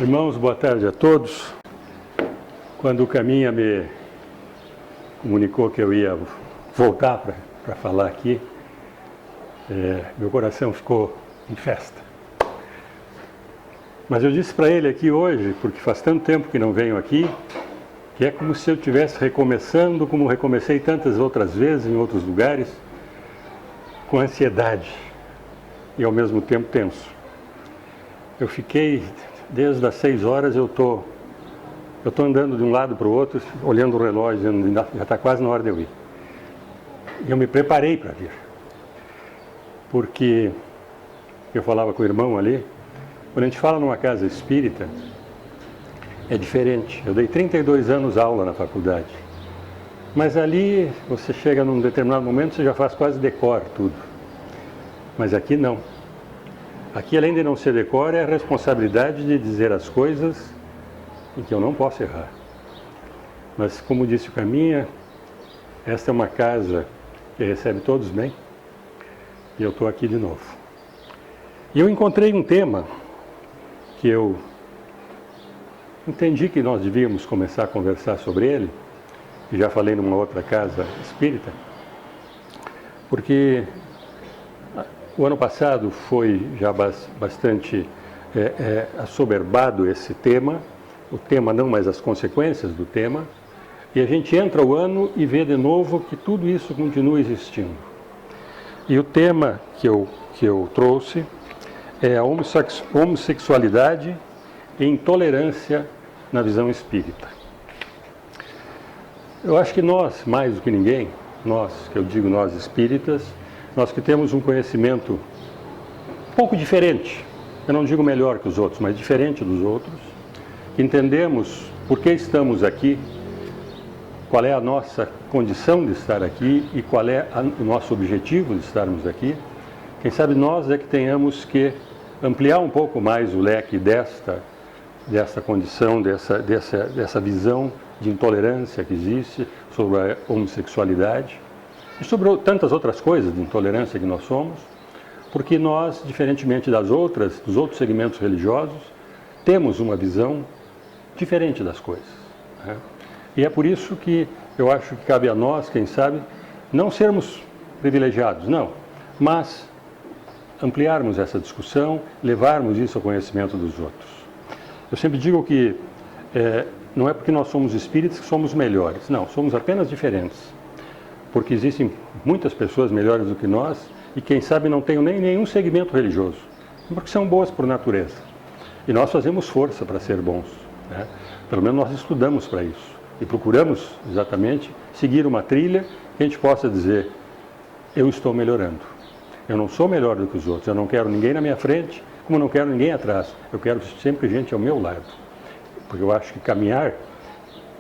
Irmãos, boa tarde a todos. Quando o Caminha me comunicou que eu ia voltar para falar aqui, meu coração ficou em festa. Mas eu disse para ele aqui hoje, porque faz tanto tempo que não venho aqui, que é como se eu estivesse recomeçando, como recomecei tantas outras vezes em outros lugares, com ansiedade e ao mesmo tempo tenso. Eu fiquei, desde as 6 horas, eu tô andando de um lado para o outro, olhando o relógio, dizendo, já está quase na hora de eu ir. E eu me preparei para vir. Porque eu falava com o irmão ali, quando a gente fala numa casa espírita, é diferente. Eu dei 32 anos aula na faculdade. Mas ali, você chega num determinado momento, você já faz quase decor tudo. Mas aqui não. Aqui, além de não ser decor, é a responsabilidade de dizer as coisas em que eu não posso errar. Mas, como disse o Caminha, esta é uma casa que recebe todos bem, e eu estou aqui de novo. E eu encontrei um tema que eu entendi que nós devíamos começar a conversar sobre ele, e já falei numa outra casa espírita, porque o ano passado foi já bastante assoberbado esse tema, o tema não, mas as consequências do tema, e a gente entra o ano e vê de novo que tudo isso continua existindo. E o tema que eu trouxe é a homossexualidade e intolerância na visão espírita. Eu acho que nós, mais do que ninguém, nós, que eu digo nós espíritas, nós que temos um conhecimento um pouco diferente, eu não digo melhor que os outros, mas diferente dos outros, que entendemos por que estamos aqui, qual é a nossa condição de estar aqui e qual é o nosso objetivo de estarmos aqui. Quem sabe nós é que tenhamos que ampliar um pouco mais o leque dessa condição, dessa visão de intolerância que existe sobre a homossexualidade e sobre tantas outras coisas de intolerância que nós somos, porque nós, diferentemente dos outros segmentos religiosos, temos uma visão diferente das coisas, né? E é por isso que eu acho que cabe a nós, quem sabe, não sermos privilegiados, não, mas ampliarmos essa discussão, levarmos isso ao conhecimento dos outros. Eu sempre digo que não é porque nós somos espíritas que somos melhores, não, somos apenas diferentes, porque existem muitas pessoas melhores do que nós e quem sabe não têm nem nenhum segmento religioso, porque são boas por natureza. E nós fazemos força para ser bons, né? Pelo menos nós estudamos para isso e procuramos exatamente seguir uma trilha que a gente possa dizer, eu estou melhorando. Eu não sou melhor do que os outros, eu não quero ninguém na minha frente, como não quero ninguém atrás. Eu quero sempre gente ao meu lado, porque eu acho que caminhar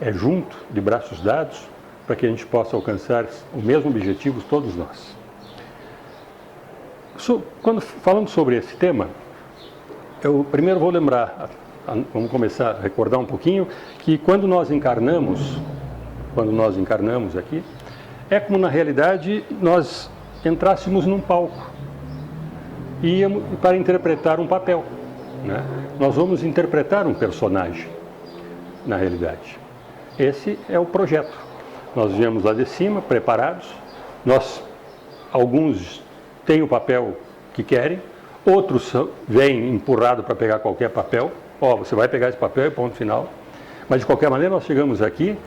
é junto, de braços dados, para que a gente possa alcançar o mesmo objetivo, todos nós. Quando falando sobre esse tema, eu primeiro vou lembrar, vamos começar a recordar um pouquinho, que quando nós encarnamos aqui, é como na realidade nós entrássemos num palco e íamos para interpretar um papel, né? Nós vamos interpretar um personagem, na realidade. Esse é o projeto. Nós viemos lá de cima, preparados, alguns têm o papel que querem, outros vêm empurrados para pegar qualquer papel, você vai pegar esse papel e ponto final, mas de qualquer maneira nós chegamos aqui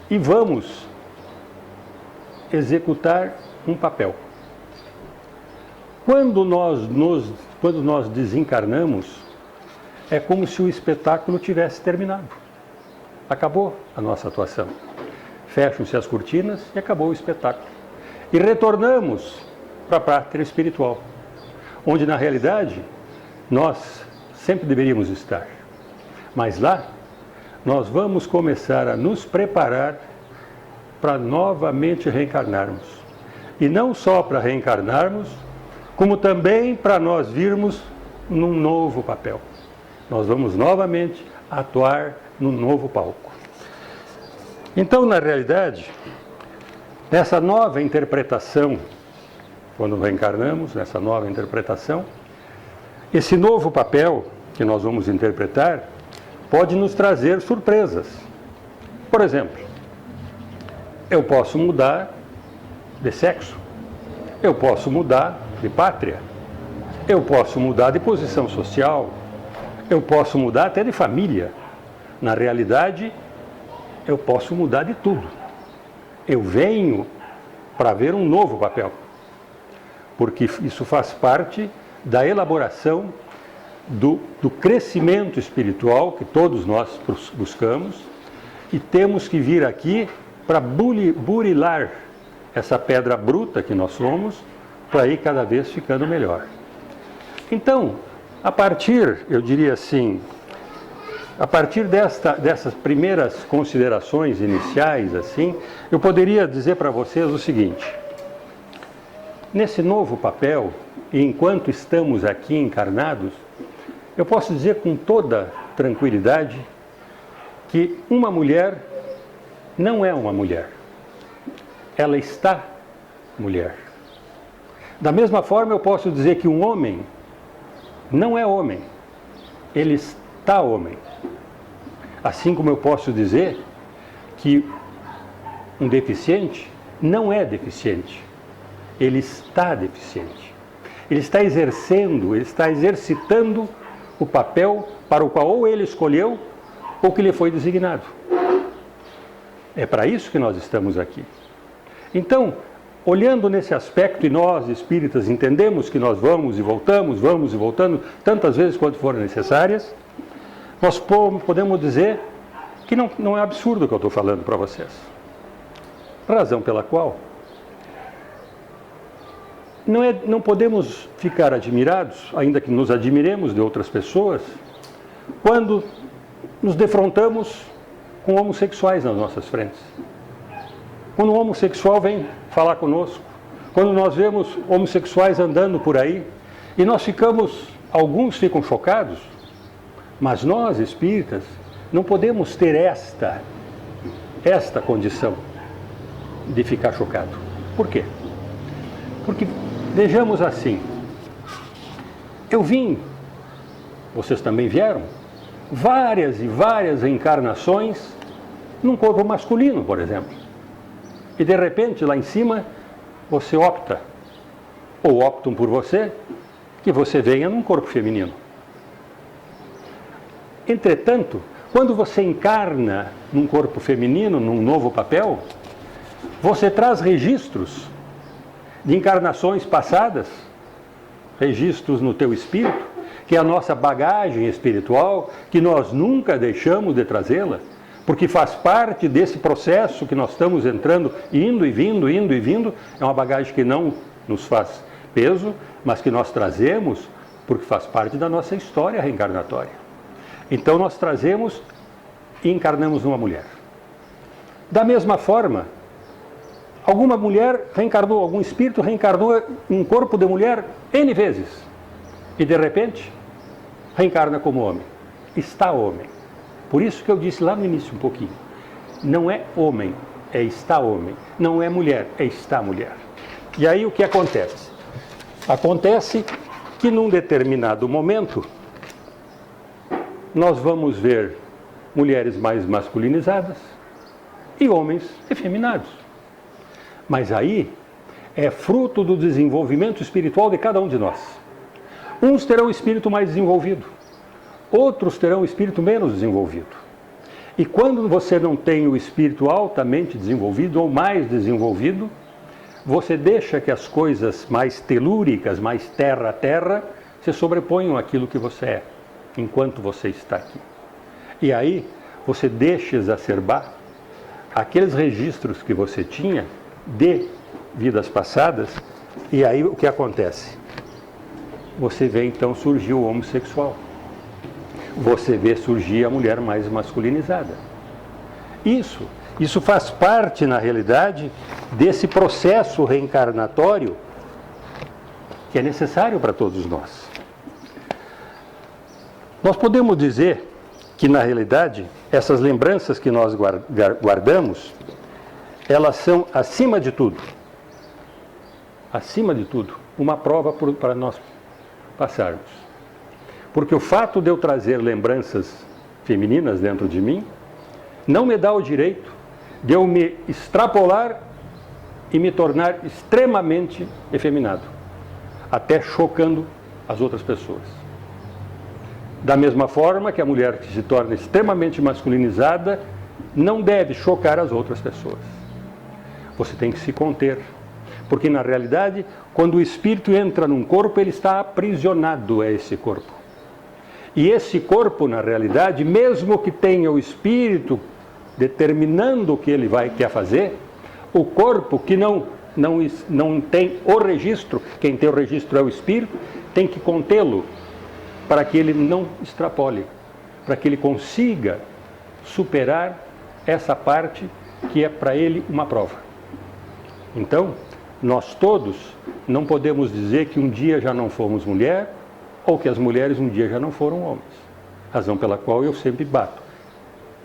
e vamos executar um papel. Quando nós desencarnamos, é como se o espetáculo tivesse terminado. Acabou a nossa atuação. Fecham-se as cortinas e acabou o espetáculo. E retornamos para a pátria espiritual, onde na realidade nós sempre deveríamos estar. Mas lá nós vamos começar a nos preparar para novamente reencarnarmos. E não só para reencarnarmos, como também para nós virmos num novo papel. Nós vamos novamente atuar num novo palco. Então, na realidade, nessa nova interpretação, quando reencarnamos, nessa nova interpretação, esse novo papel que nós vamos interpretar pode nos trazer surpresas. Por exemplo, eu posso mudar de sexo, eu posso mudar de pátria, eu posso mudar de posição social, eu posso mudar até de família. Na realidade, eu posso mudar de tudo. Eu venho para ver um novo papel, porque isso faz parte da elaboração do crescimento espiritual que todos nós buscamos, e temos que vir aqui para burilar essa pedra bruta que nós somos, para ir cada vez ficando melhor. Então, a partir, eu diria assim, a partir dessas primeiras considerações iniciais, assim, eu poderia dizer para vocês o seguinte: nesse novo papel, e enquanto estamos aqui encarnados, eu posso dizer com toda tranquilidade que uma mulher não é uma mulher. Ela está mulher. Da mesma forma, eu posso dizer que um homem não é homem. Ele está homem. Assim como eu posso dizer que um deficiente não é deficiente. Ele está deficiente. Ele está exercendo, ele está exercitando o papel para o qual ou ele escolheu ou que lhe foi designado. É para isso que nós estamos aqui. Então, olhando nesse aspecto, e nós espíritas entendemos que nós vamos e voltando, tantas vezes quanto forem necessárias, nós podemos dizer que não é absurdo o que eu estou falando para vocês. Razão pela qual não podemos ficar admirados, ainda que nos admiremos de outras pessoas, quando nos defrontamos com homossexuais nas nossas frentes. Quando um homossexual vem falar conosco, quando nós vemos homossexuais andando por aí, e alguns ficam chocados, mas nós, espíritas, não podemos ter esta condição de ficar chocado. Por quê? Porque, vejamos assim, eu vim, vocês também vieram, várias e várias encarnações num corpo masculino, por exemplo. E de repente, lá em cima, você opta, ou optam por você, que você venha num corpo feminino. Entretanto, quando você encarna num corpo feminino, num novo papel, você traz registros de encarnações passadas, registros no teu espírito, que é a nossa bagagem espiritual, que nós nunca deixamos de trazê-la, porque faz parte desse processo que nós estamos entrando, indo e vindo, é uma bagagem que não nos faz peso, mas que nós trazemos porque faz parte da nossa história reencarnatória. Então nós trazemos e encarnamos numa mulher. Da mesma forma, alguma mulher reencarnou, algum espírito reencarnou em um corpo de mulher N vezes, e de repente reencarna como homem. Está homem. Por isso que eu disse lá no início um pouquinho. Não é homem, é está homem. Não é mulher, é está mulher. E aí o que acontece? Acontece que num determinado momento nós vamos ver mulheres mais masculinizadas e homens efeminados. Mas aí é fruto do desenvolvimento espiritual de cada um de nós. Uns terão o espírito mais desenvolvido, outros terão o espírito menos desenvolvido. E quando você não tem o espírito altamente desenvolvido ou mais desenvolvido, você deixa que as coisas mais telúricas, mais terra a terra, se sobreponham àquilo que você é, enquanto você está aqui. E aí você deixa exacerbar aqueles registros que você tinha de vidas passadas, e aí o que acontece? Você vê então surgir o homossexual. Você vê surgir a mulher mais masculinizada. Isso faz parte, na realidade, desse processo reencarnatório que é necessário para todos nós. Nós podemos dizer que, na realidade, essas lembranças que nós guardamos, elas são, acima de tudo, uma prova para nós passarmos. Porque o fato de eu trazer lembranças femininas dentro de mim, não me dá o direito de eu me extrapolar e me tornar extremamente efeminado, até chocando as outras pessoas. Da mesma forma que a mulher que se torna extremamente masculinizada não deve chocar as outras pessoas. Você tem que se conter, porque na realidade, quando o espírito entra num corpo, ele está aprisionado a esse corpo. E esse corpo, na realidade, mesmo que tenha o espírito determinando o que ele quer fazer, o corpo que não tem o registro, quem tem o registro é o espírito, tem que contê-lo para que ele não extrapole, para que ele consiga superar essa parte que é para ele uma prova. Então, nós todos não podemos dizer que um dia já não fomos mulher ou que as mulheres um dia já não foram homens. Razão pela qual eu sempre bato.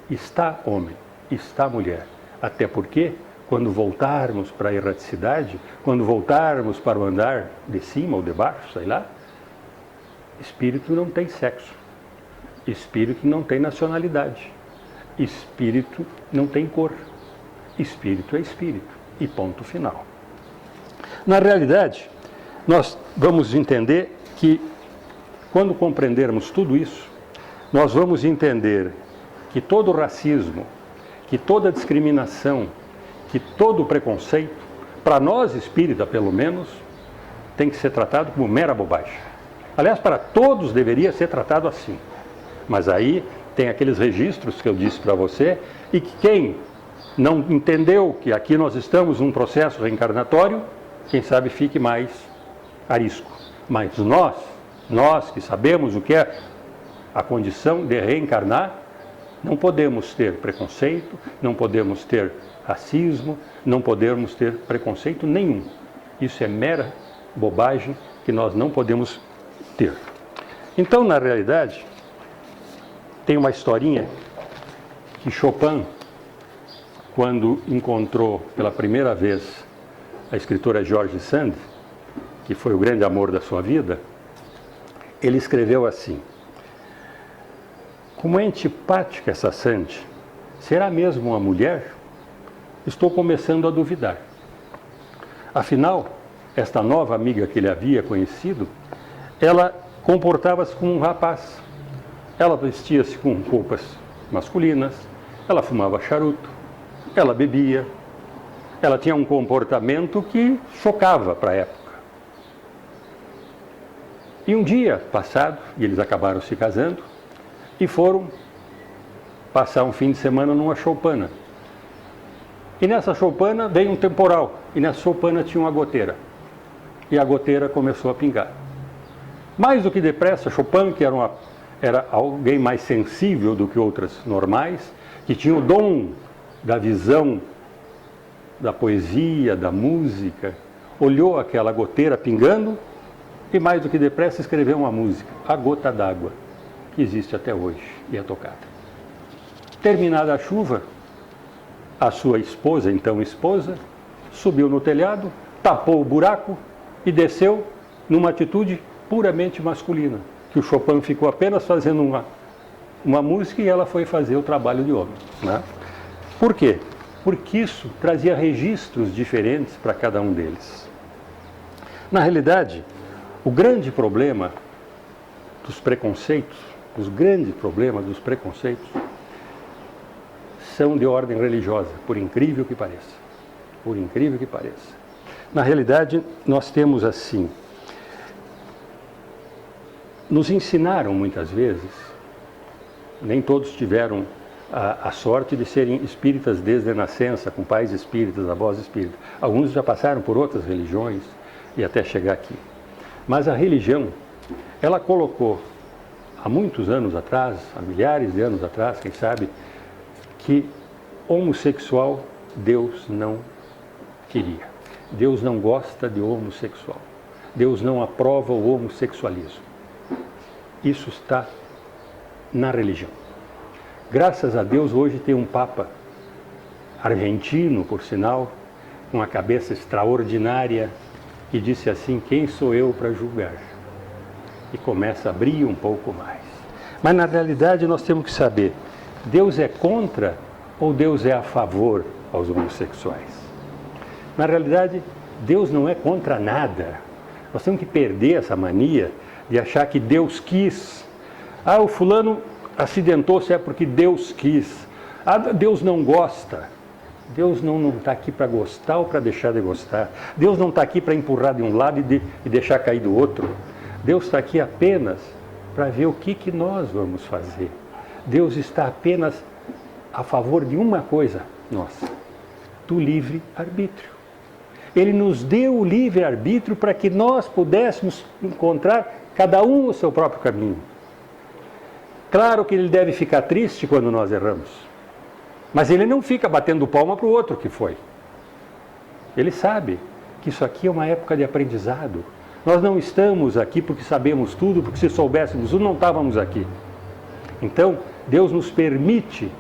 Está homem, está mulher. Até porque, quando voltarmos para a erraticidade, quando voltarmos para o andar de cima ou de baixo, sei lá, espírito não tem sexo. Espírito não tem nacionalidade. Espírito não tem cor. Espírito é espírito. E ponto final. Na realidade, nós vamos entender que, quando compreendermos tudo isso, nós vamos entender que todo racismo, que toda discriminação, que todo preconceito, para nós espírita pelo menos, tem que ser tratado como mera bobagem. Aliás, para todos deveria ser tratado assim. Mas aí tem aqueles registros que eu disse para você, e que quem não entendeu que aqui nós estamos num processo reencarnatório, quem sabe fique mais arisco. Mas nós que sabemos o que é a condição de reencarnar, não podemos ter preconceito, não podemos ter racismo, não podemos ter preconceito nenhum. Isso é mera bobagem que nós não podemos ter. Então, na realidade, tem uma historinha que Chopin, quando encontrou pela primeira vez a escritora George Sand, que foi o grande amor da sua vida, ele escreveu assim: como é antipática essa Sand, será mesmo uma mulher? Estou começando a duvidar. Afinal, esta nova amiga que ele havia conhecido, ela comportava-se como um rapaz. Ela vestia-se com roupas masculinas, ela fumava charuto, ela bebia, ela tinha um comportamento que chocava para a época. E um dia passado, e eles acabaram se casando, e foram passar um fim de semana numa choupana. E nessa choupana veio um temporal, e nessa choupana tinha uma goteira. E a goteira começou a pingar. Mais do que depressa, Chopin, que era alguém mais sensível do que outras normais, que tinha o dom da visão, da poesia, da música, olhou aquela goteira pingando e, mais do que depressa, escreveu uma música, A Gota d'Água, que existe até hoje e é tocada. Terminada a chuva, a sua esposa, então esposa, subiu no telhado, tapou o buraco e desceu numa atitude puramente masculina, que o Chopin ficou apenas fazendo uma música e ela foi fazer o trabalho de homem, né? Por quê? Porque isso trazia registros diferentes para cada um deles. Na realidade, o grande problema dos preconceitos, os grandes problemas dos preconceitos, são de ordem religiosa, por incrível que pareça. Por incrível que pareça. Na realidade, nós temos assim, nos ensinaram muitas vezes, nem todos tiveram a sorte de serem espíritas desde a nascença, com pais espíritas, avós espíritas. Alguns já passaram por outras religiões e até chegar aqui. Mas a religião, ela colocou, há muitos anos atrás, há milhares de anos atrás, quem sabe, que homossexual Deus não queria. Deus não gosta de homossexual. Deus não aprova o homossexualismo. Isso está na religião. Graças a Deus, hoje tem um Papa argentino, por sinal, com uma cabeça extraordinária, que disse assim: quem sou eu para julgar? E começa a abrir um pouco mais. Mas na realidade nós temos que saber, Deus é contra ou Deus é a favor aos homossexuais? Na realidade, Deus não é contra nada. Nós temos que perder essa mania de achar que Deus quis. Ah, o fulano acidentou-se é porque Deus quis. Ah, Deus não gosta. Deus não está aqui para gostar ou para deixar de gostar. Deus não está aqui para empurrar de um lado e deixar cair do outro. Deus está aqui apenas para ver o que nós vamos fazer. Deus está apenas a favor de uma coisa nossa, do livre-arbítrio. Ele nos deu o livre-arbítrio para que nós pudéssemos encontrar cada um o seu próprio caminho. Claro que ele deve ficar triste quando nós erramos, mas ele não fica batendo palma para o outro que foi. Ele sabe que isso aqui é uma época de aprendizado. Nós não estamos aqui porque sabemos tudo, porque se soubéssemos tudo não estávamos aqui. Então, Deus nos permite,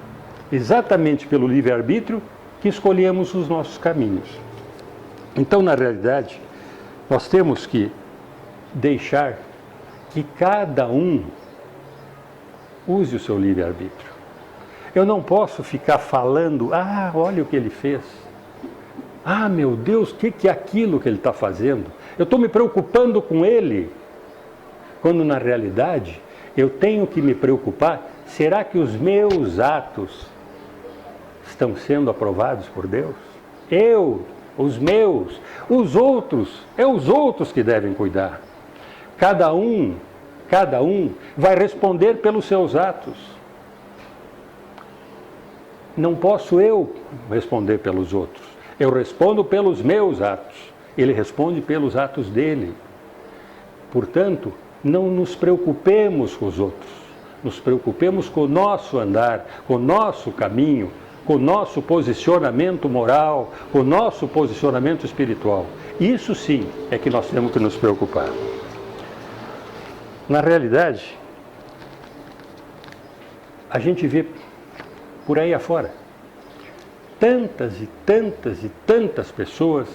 exatamente pelo livre-arbítrio, que escolhemos os nossos caminhos. Então, na realidade, nós temos que deixar que cada um use o seu livre-arbítrio. Eu não posso ficar falando, ah, olha o que ele fez. Ah, meu Deus, o que é aquilo que ele está fazendo? Eu estou me preocupando com ele. Quando, na realidade, eu tenho que me preocupar, será que os meus atos estão sendo aprovados por Deus? Os meus, os outros, é os outros que devem cuidar. Cada um vai responder pelos seus atos. Não posso eu responder pelos outros. Eu respondo pelos meus atos. Ele responde pelos atos dele. Portanto, não nos preocupemos com os outros. Nos preocupemos com o nosso andar, com o nosso caminho, com o nosso posicionamento moral, com o nosso posicionamento espiritual. Isso sim é que nós temos que nos preocupar. Na realidade, a gente vê por aí afora tantas e tantas e tantas pessoas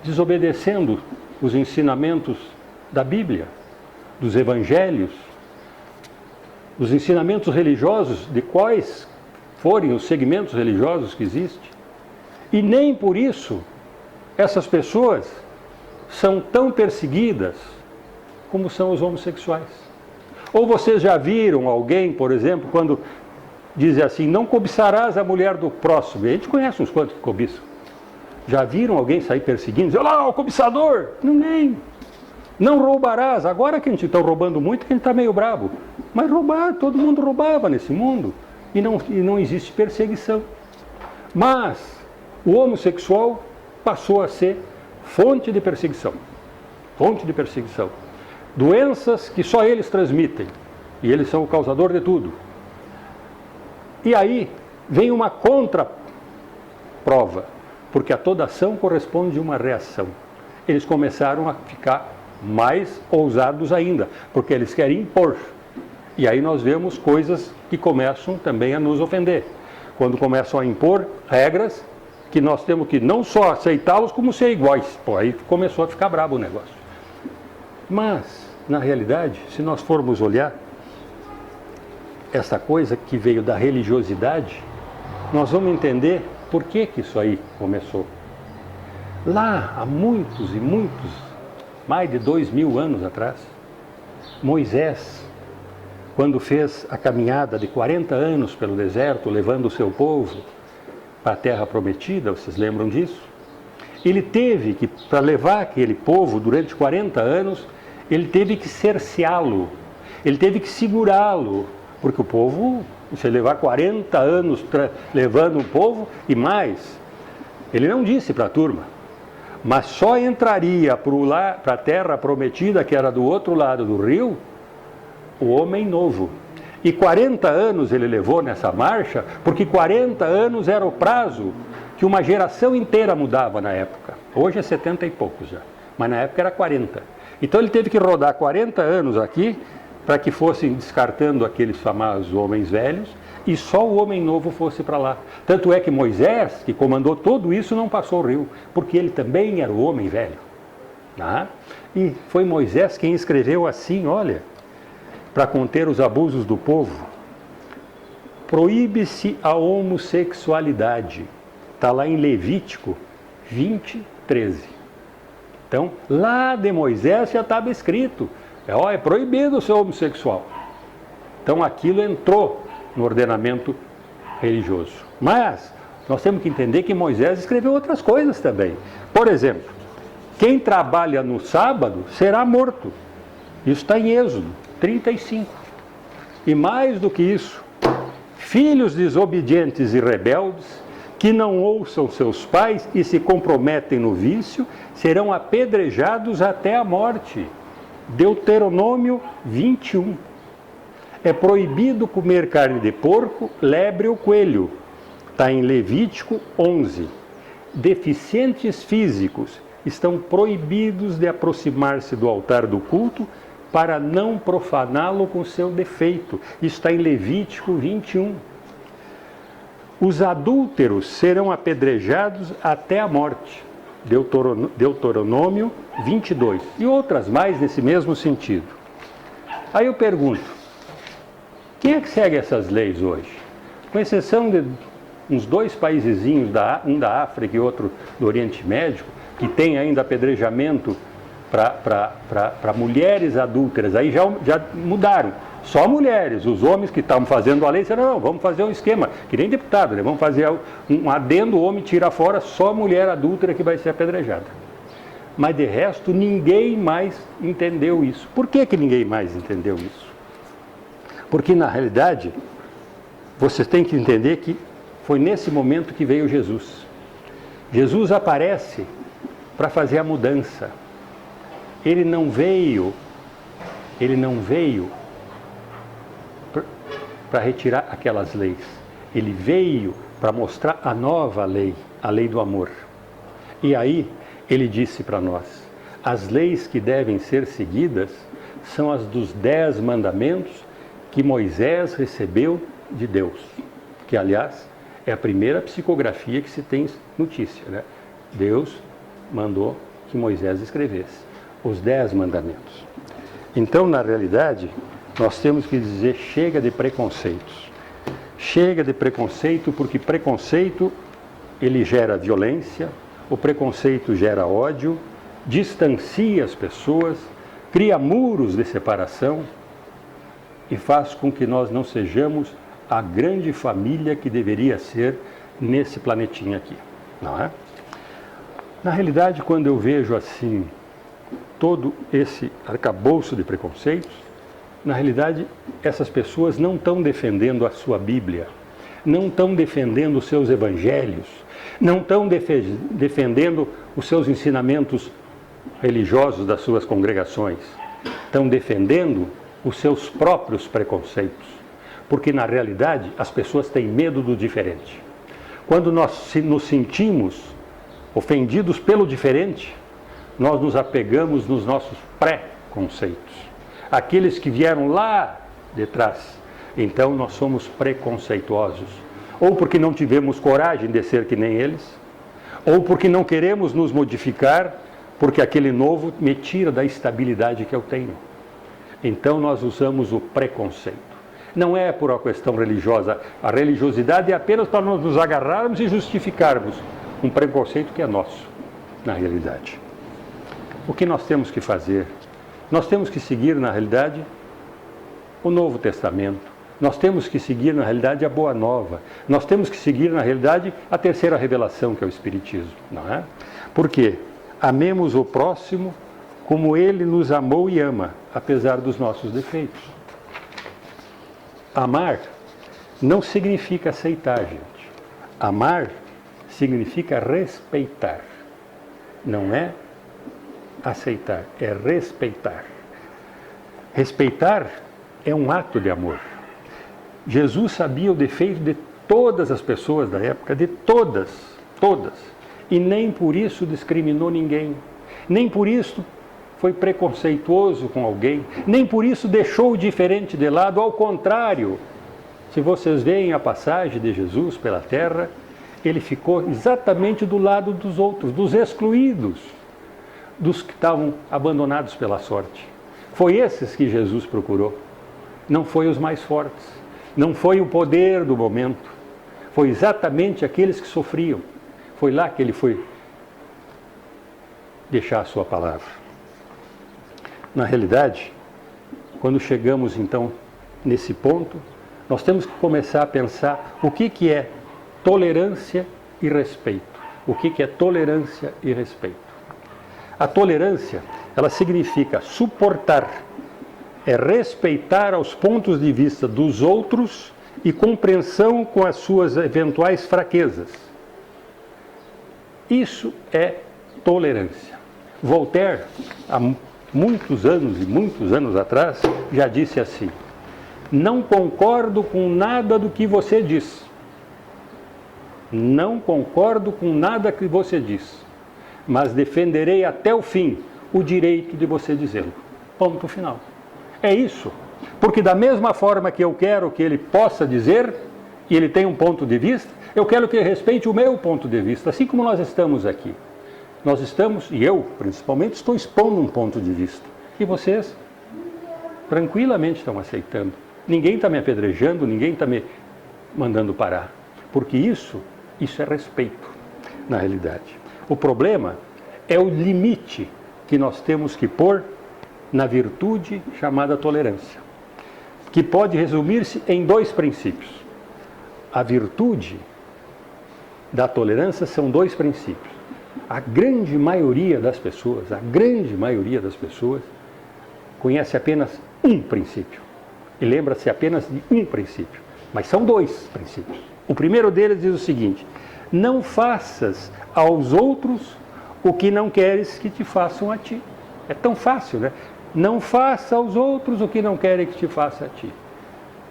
desobedecendo os ensinamentos da Bíblia, dos Evangelhos, os ensinamentos religiosos, de quais forem os segmentos religiosos que existem. E nem por isso essas pessoas são tão perseguidas como são os homossexuais. Ou vocês já viram alguém, por exemplo, quando diz assim, não cobiçarás a mulher do próximo. A gente conhece uns quantos que cobiçam. Já viram alguém sair perseguindo? Dizer, olha lá, o cobiçador! Ninguém. Não roubarás. Agora que a gente está roubando muito, que a gente está meio bravo. Mas roubar, todo mundo roubava nesse mundo. E não existe perseguição. Mas o homossexual passou a ser fonte de perseguição. Fonte de perseguição. Doenças que só eles transmitem. E eles são o causador de tudo. E aí vem uma contraprova. Porque a toda ação corresponde uma reação. Eles começaram a ficar mais ousados ainda, porque eles querem impor. E aí nós vemos coisas que começam também a nos ofender. Quando começam a impor regras que nós temos que não só aceitá-los, como ser iguais. Pô, aí começou a ficar brabo o negócio. Mas, na realidade, se nós formos olhar essa coisa que veio da religiosidade, nós vamos entender por que isso aí começou. Lá, há muitos e muitos, mais de 2000 anos atrás, Moisés, quando fez a caminhada de 40 anos pelo deserto, levando o seu povo para a terra prometida, vocês lembram disso? Ele teve que, para levar aquele povo durante 40 anos, ele teve que cerceá-lo, ele teve que segurá-lo, porque o povo, se levar 40 anos levando o povo e mais, ele não disse para a turma, mas só entraria para a terra prometida, que era do outro lado do rio, o homem novo. E 40 anos ele levou nessa marcha, porque 40 anos era o prazo que uma geração inteira mudava na época. Hoje é 70 e poucos já, mas na época era 40. Então ele teve que rodar 40 anos aqui, para que fossem descartando aqueles famosos homens velhos, e só o homem novo fosse para lá. Tanto é que Moisés, que comandou tudo isso, não passou o rio, porque ele também era o homem velho. E foi Moisés quem escreveu assim, olha, para conter os abusos do povo, proíbe-se a homossexualidade. Está lá em Levítico 20:13. Então, lá de Moisés já estava escrito, é proibido ser homossexual. Então, aquilo entrou no ordenamento religioso. Mas, nós temos que entender que Moisés escreveu outras coisas também. Por exemplo, quem trabalha no sábado será morto. Isso está em Êxodo 35. E mais do que isso, filhos desobedientes e rebeldes, que não ouçam seus pais e se comprometem no vício, serão apedrejados até a morte. Deuteronômio 21. É proibido comer carne de porco, lebre ou coelho. Está em Levítico 11. Deficientes físicos estão proibidos de aproximar-se do altar do culto para não profaná-lo com seu defeito. Isso está em Levítico 21. Os adúlteros serão apedrejados até a morte. Deuteronômio 22. E outras mais nesse mesmo sentido. Aí eu pergunto, quem é que segue essas leis hoje? Com exceção de uns 2 paisezinhos, um da África e outro do Oriente Médio, que tem ainda apedrejamento para mulheres adúlteras, aí já mudaram. Só mulheres, os homens que estavam fazendo a lei disseram, não, vamos fazer um esquema, que nem deputado, né? Vamos fazer um adendo, o homem tira fora, só mulher adúltera que vai ser apedrejada. Mas de resto, ninguém mais entendeu isso. Por que ninguém mais entendeu isso? Porque na realidade, vocês têm que entender que foi nesse momento que veio Jesus. Jesus aparece para fazer a mudança. Ele não veio para retirar aquelas leis. Ele veio para mostrar a nova lei, a lei do amor. E aí ele disse para nós, as leis que devem ser seguidas são as dos 10 mandamentos que Moisés recebeu de Deus. Que, aliás, é a primeira psicografia que se tem notícia, né? Deus mandou que Moisés escrevesse os 10 mandamentos. Então, na realidade, nós temos que dizer, chega de preconceitos. Chega de preconceito, porque preconceito, ele gera violência, o preconceito gera ódio, distancia as pessoas, cria muros de separação e faz com que nós não sejamos a grande família que deveria ser nesse planetinha aqui, não é? Na realidade, quando eu vejo assim, todo esse arcabouço de preconceitos, na realidade, essas pessoas não estão defendendo a sua Bíblia, não estão defendendo os seus evangelhos, não estão defendendo os seus ensinamentos religiosos das suas congregações, estão defendendo os seus próprios preconceitos, porque na realidade as pessoas têm medo do diferente. Quando nós nos sentimos ofendidos pelo diferente, nós nos apegamos nos nossos pré-conceitos. Aqueles que vieram lá de trás, então nós somos preconceituosos. Ou porque não tivemos coragem de ser que nem eles, ou porque não queremos nos modificar, porque aquele novo me tira da estabilidade que eu tenho. Então nós usamos o preconceito. Não é por uma questão religiosa. A religiosidade é apenas para nós nos agarrarmos e justificarmos um preconceito que é nosso, na realidade. O que nós temos que fazer? Nós temos que seguir, na realidade, o Novo Testamento. Nós temos que seguir, na realidade, a Boa Nova. Nós temos que seguir, na realidade, a terceira revelação, que é o Espiritismo, não é? Por quê? Amemos o próximo como ele nos amou e ama, apesar dos nossos defeitos. Amar não significa aceitar, gente. Amar significa respeitar. Não é aceitar, é respeitar. Respeitar é um ato de amor. Jesus sabia o defeito de todas as pessoas da época, de todas, e nem por isso discriminou ninguém, nem por isso foi preconceituoso com alguém, nem por isso deixou o diferente de lado, ao contrário. Se vocês veem a passagem de Jesus pela terra, ele ficou exatamente do lado dos outros, dos excluídos, dos que estavam abandonados pela sorte. Foi esses que Jesus procurou. não foi os mais fortes, não foi o poder do momento, foi exatamente aqueles que sofriam. Foi lá que ele foi deixar a sua palavra. Na realidade, quando chegamos então nesse ponto, nós temos que começar a pensar o que é tolerância e respeito. O que é tolerância e respeito? A tolerância, ela significa suportar, é respeitar aos pontos de vista dos outros e compreensão com as suas eventuais fraquezas. Isso é tolerância. Voltaire, há muitos anos atrás, já disse assim: não concordo com nada do que você diz. Não concordo com nada que você diz, mas defenderei até o fim o direito de você dizê-lo. Ponto final. É isso. Porque da mesma forma que eu quero que ele possa dizer, e ele tem um ponto de vista, eu quero que ele respeite o meu ponto de vista, assim como nós estamos aqui. Nós estamos, e eu principalmente, estou expondo um ponto de vista. E vocês tranquilamente estão aceitando. Ninguém está me apedrejando, ninguém está me mandando parar. Porque isso é respeito, na realidade. O problema é o limite que nós temos que pôr na virtude chamada tolerância, que pode resumir-se em dois princípios. A virtude da tolerância são dois princípios. A grande maioria das pessoas, conhece apenas um princípio e lembra-se apenas de um princípio, mas são dois princípios. O primeiro deles diz o seguinte: não faças aos outros o que não queres que te façam a ti. É tão fácil, né? Não faça aos outros o que não querem que te faça a ti.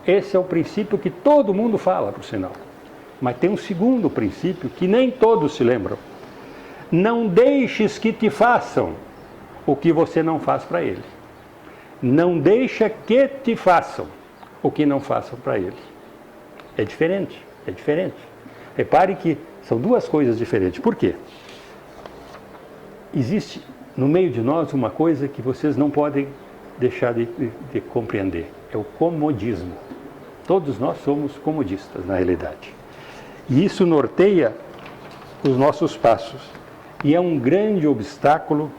Esse é o princípio que todo mundo fala, por sinal. Mas tem um segundo princípio que nem todos se lembram. Não deixes que te façam o que você não faz para ele. Não deixa que te façam o que não façam para ele. É diferente. Repare que são duas coisas diferentes. Por quê? Existe no meio de nós uma coisa que vocês não podem deixar de compreender. É o comodismo. Todos nós somos comodistas, na realidade. E isso norteia os nossos passos. E é um grande obstáculo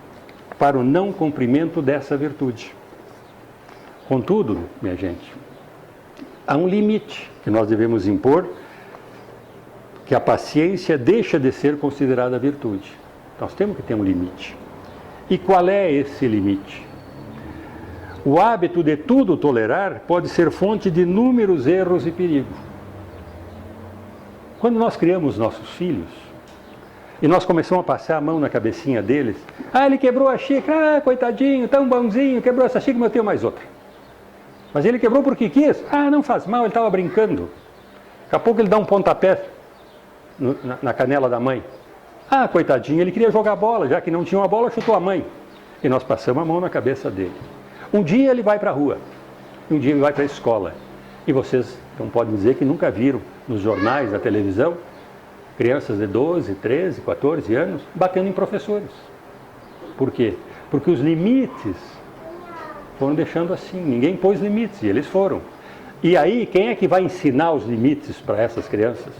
para o não cumprimento dessa virtude. Contudo, minha gente, há um limite que nós devemos impor, que a paciência deixa de ser considerada virtude. Nós temos que ter um limite. E qual é esse limite? O hábito de tudo tolerar pode ser fonte de inúmeros erros e perigos. Quando nós criamos nossos filhos, e nós começamos a passar a mão na cabecinha deles, ele quebrou a xícara, coitadinho, tão bonzinho, quebrou essa xícara, mas eu tenho mais outra. Mas ele quebrou porque quis? Não faz mal, ele estava brincando. Daqui a pouco ele dá um pontapé na canela da mãe. Coitadinho, ele queria jogar bola, já que não tinha uma bola, chutou a mãe. E nós passamos a mão na cabeça dele. Um dia ele vai para a rua, um dia ele vai para a escola. E vocês não podem dizer que nunca viram nos jornais, na televisão, crianças de 12, 13, 14 anos batendo em professores. Por quê? Porque os limites foram deixando assim, ninguém pôs limites e eles foram. E aí, quem é que vai ensinar os limites para essas crianças?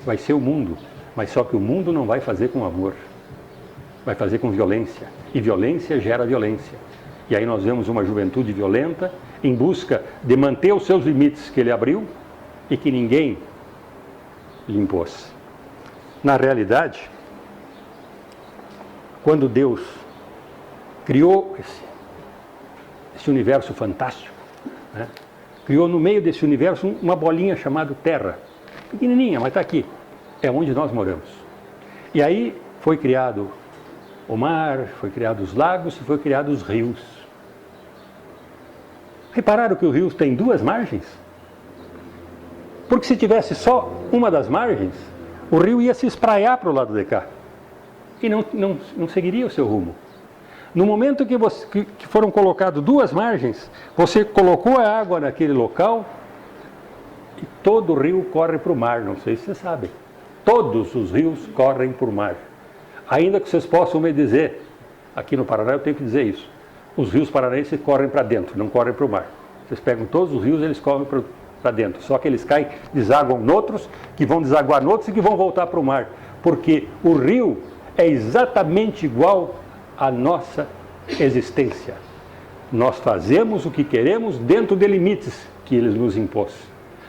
Vai ser o mundo. Mas só que o mundo não vai fazer com amor, vai fazer com violência. E violência gera violência. E aí nós vemos uma juventude violenta em busca de manter os seus limites que ele abriu e que ninguém lhe impôs. Na realidade, quando Deus criou esse universo fantástico, né? Criou no meio desse universo uma bolinha chamada Terra, pequenininha, mas está aqui. É onde nós moramos. E aí foi criado o mar, foi criado os lagos e foi criado os rios. Repararam que o rio tem duas margens? Porque se tivesse só uma das margens, o rio ia se espraiar para o lado de cá. E não seguiria o seu rumo. No momento que foram colocadas duas margens, você colocou a água naquele local e todo o rio corre para o mar. Não sei se vocês sabem. Todos os rios correm por mar. Ainda que vocês possam me dizer, aqui no Paraná eu tenho que dizer isso, os rios paranaenses correm para dentro, não correm para o mar. Vocês pegam todos os rios, eles correm para dentro. Só que eles caem, desaguam noutros, que vão desaguar noutros e que vão voltar para o mar. Porque o rio é exatamente igual à nossa existência. Nós fazemos o que queremos dentro de limites que eles nos impôs.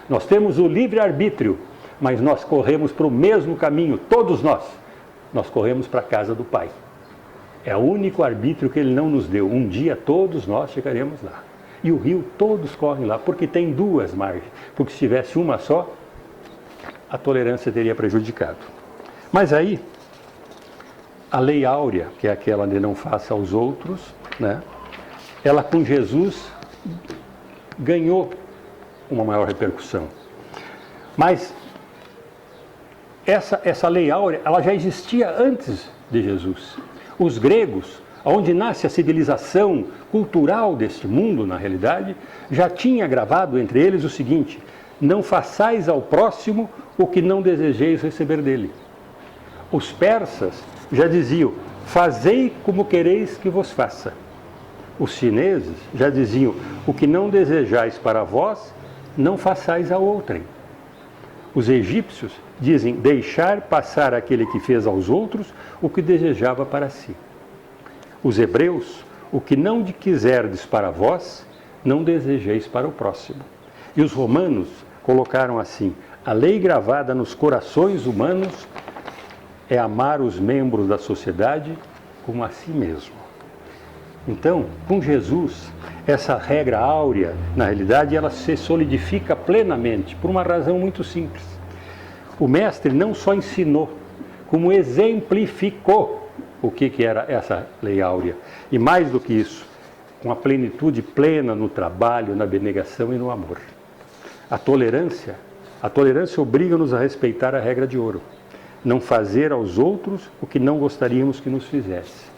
Nós temos o livre-arbítrio, mas nós corremos para o mesmo caminho, todos nós. Nós corremos para a casa do Pai. É o único arbítrio que Ele não nos deu. Um dia todos nós chegaremos lá. E o rio todos correm lá, porque tem duas margens. Porque se tivesse uma só, a tolerância teria prejudicado. Mas aí, a lei áurea, que é aquela de não faça aos outros, né? Ela com Jesus ganhou uma maior repercussão. Mas essa lei áurea, ela já existia antes de Jesus. Os gregos, onde nasce a civilização cultural deste mundo, na realidade, já tinha gravado entre eles o seguinte: não façais ao próximo o que não desejeis receber dele. Os persas já diziam: fazei como quereis que vos faça. Os chineses já diziam: o que não desejais para vós, não façais a outrem. Os egípcios dizem: deixar passar aquele que fez aos outros o que desejava para si. Os hebreus: o que não quiserdes para vós, não desejeis para o próximo. E os romanos colocaram assim: a lei gravada nos corações humanos é amar os membros da sociedade como a si mesmo. Então, com Jesus, essa regra áurea, na realidade, ela se solidifica plenamente, por uma razão muito simples. O mestre não só ensinou, como exemplificou o que era essa lei áurea. E mais do que isso, com a plenitude plena no trabalho, na abnegação e no amor. A tolerância obriga-nos a respeitar a regra de ouro. Não fazer aos outros o que não gostaríamos que nos fizesse.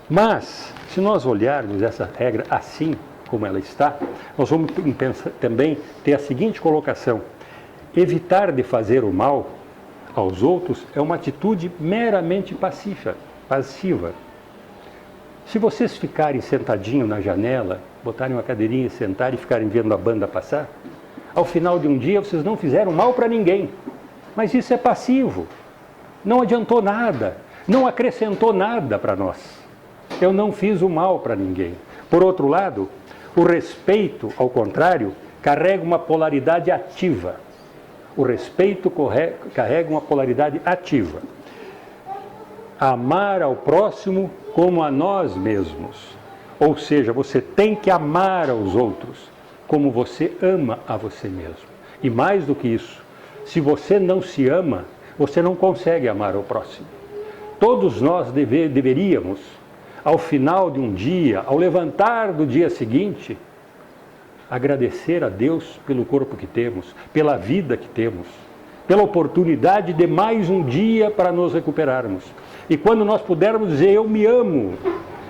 Mas, se nós olharmos essa regra assim como ela está, nós vamos também ter a seguinte colocação: evitar de fazer o mal aos outros é uma atitude meramente passiva. Se vocês ficarem sentadinhos na janela, botarem uma cadeirinha e sentarem e ficarem vendo a banda passar, ao final de um dia vocês não fizeram mal para ninguém. Mas isso é passivo. Não adiantou nada, não acrescentou nada para nós. Eu não fiz o mal para ninguém. Por outro lado, o respeito, ao contrário, carrega uma polaridade ativa. O respeito carrega uma polaridade ativa. Amar ao próximo como a nós mesmos. Ou seja, você tem que amar aos outros como você ama a você mesmo. E mais do que isso, se você não se ama, você não consegue amar ao próximo. Todos nós deveríamos, ao final de um dia, ao levantar do dia seguinte, agradecer a Deus pelo corpo que temos, pela vida que temos, pela oportunidade de mais um dia para nos recuperarmos. E quando nós pudermos dizer: eu me amo,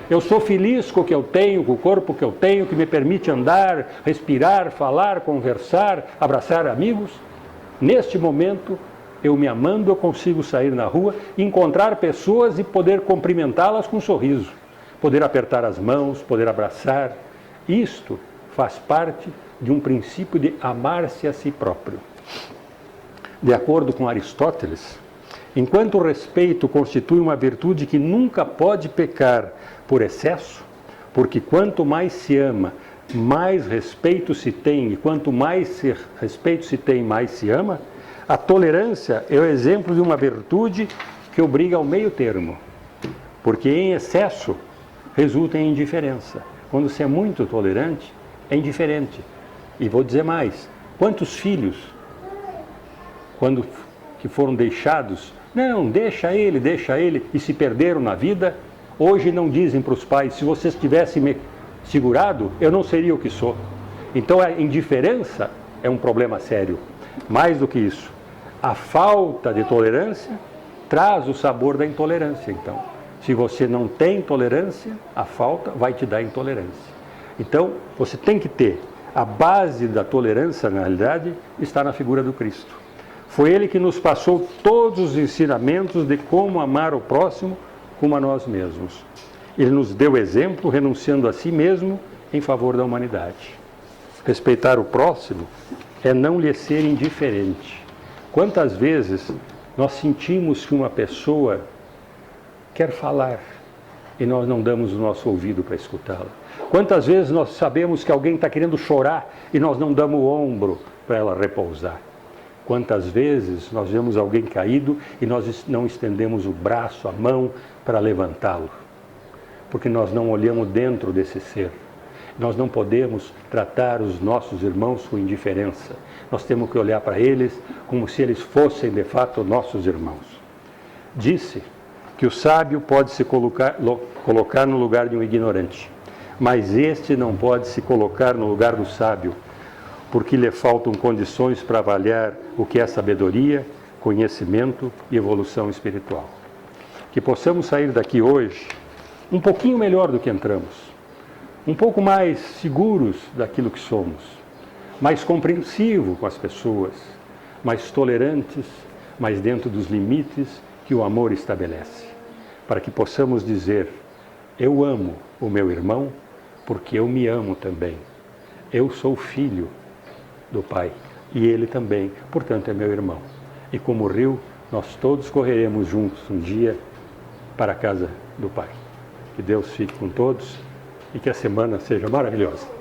eu sou feliz com o que eu tenho, com o corpo que eu tenho, que me permite andar, respirar, falar, conversar, abraçar amigos, neste momento, eu me amando, eu consigo sair na rua, encontrar pessoas e poder cumprimentá-las com um sorriso, poder apertar as mãos, poder abraçar. Isto faz parte de um princípio de amar-se a si próprio. De acordo com Aristóteles, enquanto o respeito constitui uma virtude que nunca pode pecar por excesso, porque quanto mais se ama, mais respeito se tem, e quanto mais respeito se tem, mais se ama, a tolerância é o exemplo de uma virtude que obriga ao meio termo, porque em excesso resulta em indiferença. Quando se é muito tolerante, é indiferente. E vou dizer mais: quantos filhos, quando que foram deixados, não, deixa ele, e se perderam na vida, hoje não dizem para os pais: se vocês tivessem me segurado, eu não seria o que sou. Então a indiferença é um problema sério. Mais do que isso, a falta de tolerância traz o sabor da intolerância. Então, se você não tem tolerância, a falta vai te dar intolerância. Então, você tem que ter a base da tolerância, na realidade, está na figura do Cristo. Foi Ele que nos passou todos os ensinamentos de como amar o próximo como a nós mesmos. Ele nos deu exemplo, renunciando a si mesmo em favor da humanidade. Respeitar o próximo é não lhe ser indiferente. Quantas vezes nós sentimos que uma pessoa quer falar e nós não damos o nosso ouvido para escutá-la? Quantas vezes nós sabemos que alguém está querendo chorar e nós não damos o ombro para ela repousar? Quantas vezes nós vemos alguém caído e nós não estendemos o braço, a mão para levantá-lo? Porque nós não olhamos dentro desse ser. Nós não podemos tratar os nossos irmãos com indiferença. Nós temos que olhar para eles como se eles fossem de fato nossos irmãos. Disse que o sábio pode se colocar no lugar de um ignorante, mas este não pode se colocar no lugar do sábio, porque lhe faltam condições para avaliar o que é sabedoria, conhecimento e evolução espiritual. Que possamos sair daqui hoje um pouquinho melhor do que entramos, um pouco mais seguros daquilo que somos, mais compreensivo com as pessoas, mais tolerantes, mas dentro dos limites que o amor estabelece, para que possamos dizer: eu amo o meu irmão porque eu me amo também. Eu sou filho do Pai e ele também, portanto é meu irmão. E como rio, nós todos correremos juntos um dia para a casa do Pai. Que Deus fique com todos e que a semana seja maravilhosa.